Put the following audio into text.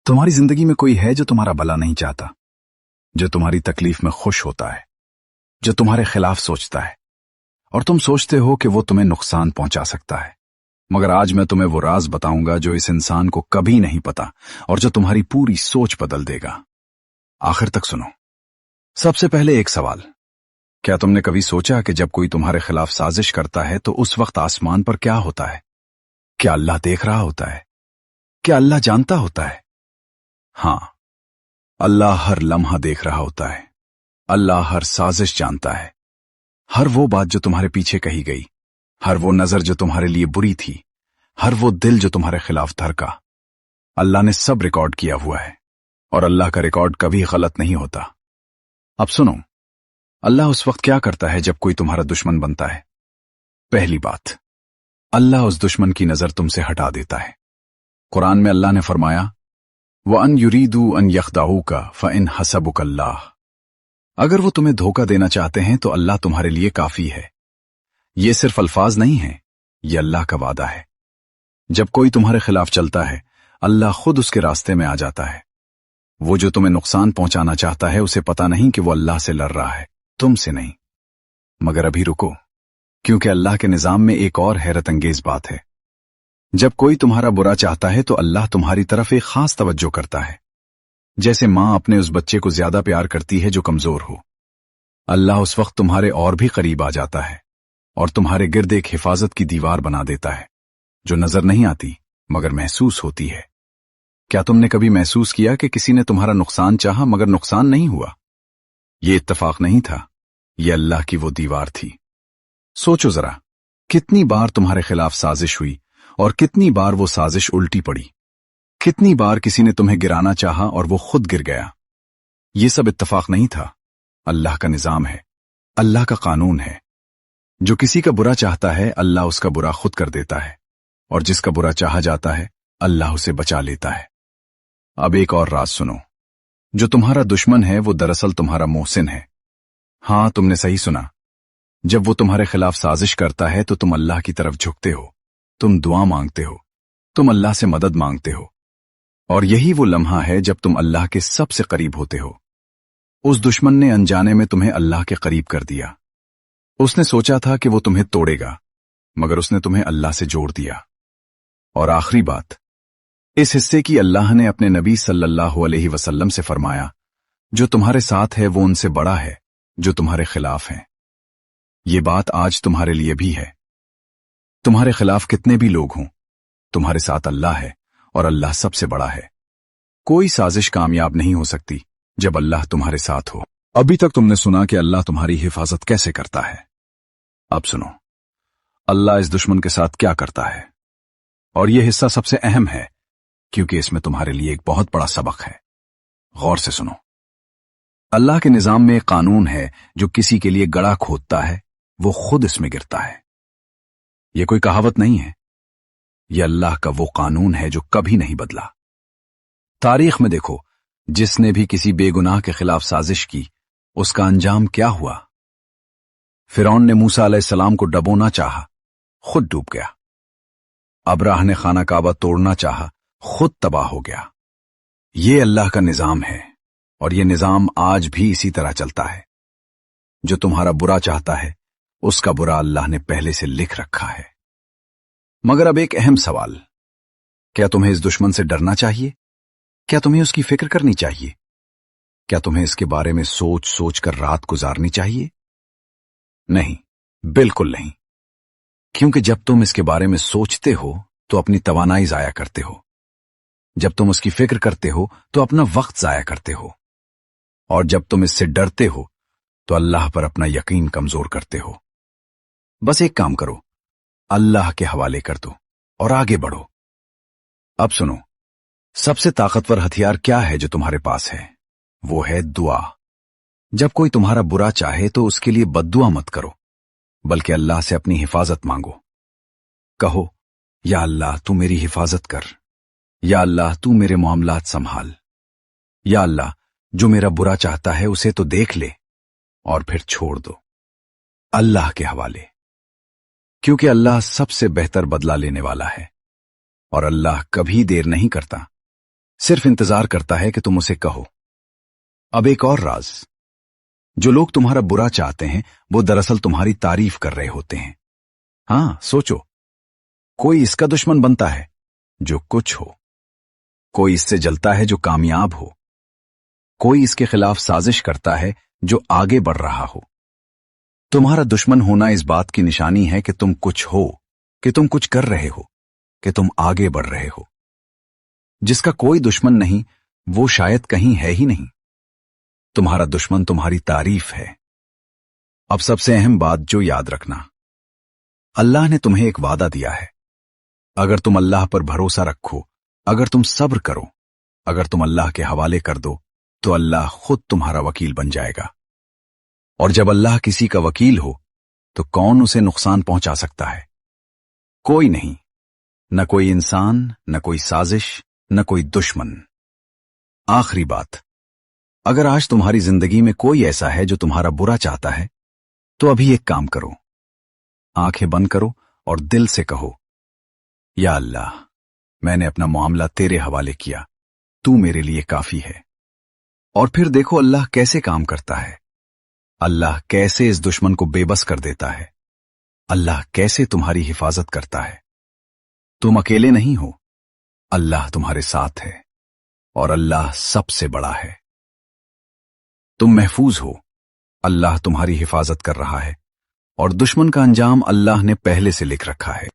तुम्हारी जिंदगी में कोई है जो तुम्हारा भला नहीं चाहता, जो तुम्हारी तकलीफ में खुश होता है, जो तुम्हारे खिलाफ सोचता है, और तुम सोचते हो कि वो तुम्हें नुकसान पहुंचा सकता है। मगर आज मैं तुम्हें वो राज बताऊंगा जो इस इंसान को कभी नहीं पता और जो तुम्हारी पूरी सोच बदल देगा। आखिर तक सुनो। सबसे पहले एक सवाल, क्या तुमने कभी सोचा कि जब कोई तुम्हारे खिलाफ साजिश करता है तो उस वक्त आसमान पर क्या होता है? क्या अल्लाह देख रहा होता है? क्या अल्लाह जानता होता है? हां, अल्लाह हर लम्हा देख रहा होता है। अल्लाह हर साजिश जानता है, हर वो बात जो तुम्हारे पीछे कही गई, हर वो नजर जो तुम्हारे लिए बुरी थी, हर वो दिल जो तुम्हारे खिलाफ धड़का। अल्लाह ने सब रिकॉर्ड किया हुआ है और अल्लाह का रिकॉर्ड कभी गलत नहीं होता। अब सुनो, अल्लाह उस वक्त क्या करता है जब कोई तुम्हारा दुश्मन बनता है। पहली बात, अल्लाह उस दुश्मन की नजर तुमसे हटा देता है। कुरान में अल्लाह ने फरमाया, वअन युरीदू अन यख्दाऊका फइन हसबुकल्लाह। अगर वो तुम्हें धोखा देना चाहते हैं तो अल्लाह तुम्हारे लिए काफी है। ये सिर्फ अल्फाज नहीं है, ये अल्लाह का वादा है। जब कोई तुम्हारे खिलाफ चलता है, अल्लाह खुद उसके रास्ते में आ जाता है। वो जो तुम्हें नुकसान पहुंचाना चाहता है, उसे पता नहीं कि वो अल्लाह से लड़ रहा है, तुमसे नहीं। मगर अभी रुको, क्योंकि अल्लाह के निजाम में एक और हैरत अंगेज बात है। जब कोई तुम्हारा बुरा चाहता है तो अल्लाह तुम्हारी तरफ एक खास तवज्जो करता है। जैसे मां अपने उस बच्चे को ज्यादा प्यार करती है जो कमजोर हो, अल्लाह उस वक्त तुम्हारे और भी करीब आ जाता है और तुम्हारे गिर्द एक हिफाजत की दीवार बना देता है जो नजर नहीं आती मगर महसूस होती है। क्या तुमने कभी महसूस किया कि किसी ने तुम्हारा नुकसान चाहा मगर नुकसान नहीं हुआ? ये इत्तफाक नहीं था, ये अल्लाह की वो दीवार थी। सोचो जरा, कितनी बार तुम्हारे खिलाफ साजिश हुई और कितनी बार वो साजिश उल्टी पड़ी। कितनी बार किसी ने तुम्हें गिराना चाहा और वो खुद गिर गया। ये सब इत्तफाक नहीं था, अल्लाह का निजाम है, अल्लाह का कानून है। जो किसी का बुरा चाहता है, अल्लाह उसका बुरा खुद कर देता है, और जिसका बुरा चाहा जाता है, अल्लाह उसे बचा लेता है। अब एक और राज सुनो, जो तुम्हारा दुश्मन है वो दरअसल तुम्हारा मोहसिन है। हां, तुमने सही सुना। जब वो तुम्हारे खिलाफ साजिश करता है तो तुम अल्लाह की तरफ झुकते हो, तुम दुआ मांगते हो, तुम अल्लाह से मदद मांगते हो, और यही वो लम्हा है जब तुम अल्लाह के सबसे करीब होते हो। उस दुश्मन ने अनजाने में तुम्हें अल्लाह के करीब कर दिया। उसने सोचा था कि वो तुम्हें तोड़ेगा, मगर उसने तुम्हें अल्लाह से जोड़ दिया। और आखिरी बात, इस हिस्से की अल्लाह ने अपने नबी सल्लल्लाहु अलैहि वसल्लम से फरमाया, जो तुम्हारे साथ है वो उनसे बड़ा है जो तुम्हारे खिलाफ है। ये बात आज तुम्हारे लिए भी है। तुम्हारे खिलाफ कितने भी लोग हों, तुम्हारे साथ अल्लाह है और अल्लाह सबसे बड़ा है। कोई साजिश कामयाब नहीं हो सकती जब अल्लाह तुम्हारे साथ हो। अभी तक तुमने सुना कि अल्लाह तुम्हारी हिफाजत कैसे करता है। अब सुनो, अल्लाह इस दुश्मन के साथ क्या करता है। और यह हिस्सा सबसे अहम है क्योंकि इसमें तुम्हारे लिए एक बहुत बड़ा सबक है। गौर से सुनो। अल्लाह के निजाम में एक कानून है, जो किसी के लिए गड़ा खोदता है वो खुद इसमें गिरता है। यह कोई कहावत नहीं है, यह अल्लाह का वो कानून है जो कभी नहीं बदला। तारीख में देखो, जिसने भी किसी बेगुनाह के खिलाफ साजिश की, उसका अंजाम क्या हुआ। फिरौन ने मूसा अलैहिस्सलाम को डबोना चाहा, खुद डूब गया। अबराह ने खाना काबा तोड़ना चाहा, खुद तबाह हो गया। ये अल्लाह का निजाम है और ये निजाम आज भी इसी तरह चलता है। जो तुम्हारा बुरा चाहता है, उसका बुरा अल्लाह ने पहले से लिख रखा है। मगर अब एक अहम सवाल, क्या तुम्हें इस दुश्मन से डरना चाहिए? क्या तुम्हें उसकी फिक्र करनी चाहिए? क्या तुम्हें इसके बारे में सोच सोच कर रात गुजारनी चाहिए? नहीं, बिल्कुल नहीं। क्योंकि जब तुम इसके बारे में सोचते हो तो अपनी तवानाई जाया करते हो। जब तुम उसकी फिक्र करते हो तो अपना वक्त जाया करते हो। और जब तुम इससे डरते हो तो अल्लाह पर अपना यकीन कमजोर करते हो। बस एक काम करो, अल्लाह के हवाले कर दो और आगे बढ़ो। अब सुनो, सबसे ताकतवर हथियार क्या है जो तुम्हारे पास है? वो है दुआ। जब कोई तुम्हारा बुरा चाहे तो उसके लिए बद्दुआ मत करो, बल्कि अल्लाह से अपनी हिफाजत मांगो। कहो, या अल्लाह तू मेरी हिफाजत कर, या अल्लाह तू मेरे मामलात संभाल, या अल्लाह जो मेरा बुरा चाहता है उसे तो देख ले और फिर छोड़ दो। अल्लाह के हवाले, क्योंकि अल्लाह सबसे बेहतर बदला लेने वाला है और अल्लाह कभी देर नहीं करता। सिर्फ इंतजार करता है कि तुम उसे कहो। अब एक और राज, जो लोग तुम्हारा बुरा चाहते हैं वो दरअसल तुम्हारी तारीफ कर रहे होते हैं। हां, सोचो, कोई इसका दुश्मन बनता है जो कुछ हो, कोई इससे जलता है जो कामयाब हो, कोई इसके खिलाफ साजिश करता है जो आगे बढ़ रहा हो। तुम्हारा दुश्मन होना इस बात की निशानी है कि तुम कुछ हो, कि तुम कुछ कर रहे हो, कि तुम आगे बढ़ रहे हो। जिसका कोई दुश्मन नहीं वो शायद कहीं है ही नहीं। तुम्हारा दुश्मन तुम्हारी तारीफ है। अब सबसे अहम बात जो याद रखना, अल्लाह ने तुम्हें एक वादा दिया है। अगर तुम अल्लाह पर भरोसा रखो, अगर तुम सब्र करो, अगर तुम अल्लाह के हवाले कर दो, तो अल्लाह खुद तुम्हारा वकील बन जाएगा। और जब अल्लाह किसी का वकील हो तो कौन उसे नुकसान पहुंचा सकता है? कोई नहीं, न कोई इंसान, न कोई साजिश, न कोई दुश्मन। आखिरी बात, अगर आज तुम्हारी जिंदगी में कोई ऐसा है जो तुम्हारा बुरा चाहता है, तो अभी एक काम करो, आंखें बंद करो और दिल से कहो, या अल्लाह, मैंने अपना मामला तेरे हवाले किया, तू मेरे लिए काफी है। और फिर देखो अल्लाह कैसे काम करता है। अल्लाह कैसे इस दुश्मन को बेबस कर देता है। अल्लाह कैसे तुम्हारी हिफाजत करता है। तुम अकेले नहीं हो, अल्लाह तुम्हारे साथ है, और अल्लाह सबसे बड़ा है। तुम महफूज हो, अल्लाह तुम्हारी हिफाजत कर रहा है, और दुश्मन का अंजाम अल्लाह ने पहले से लिख रखा है।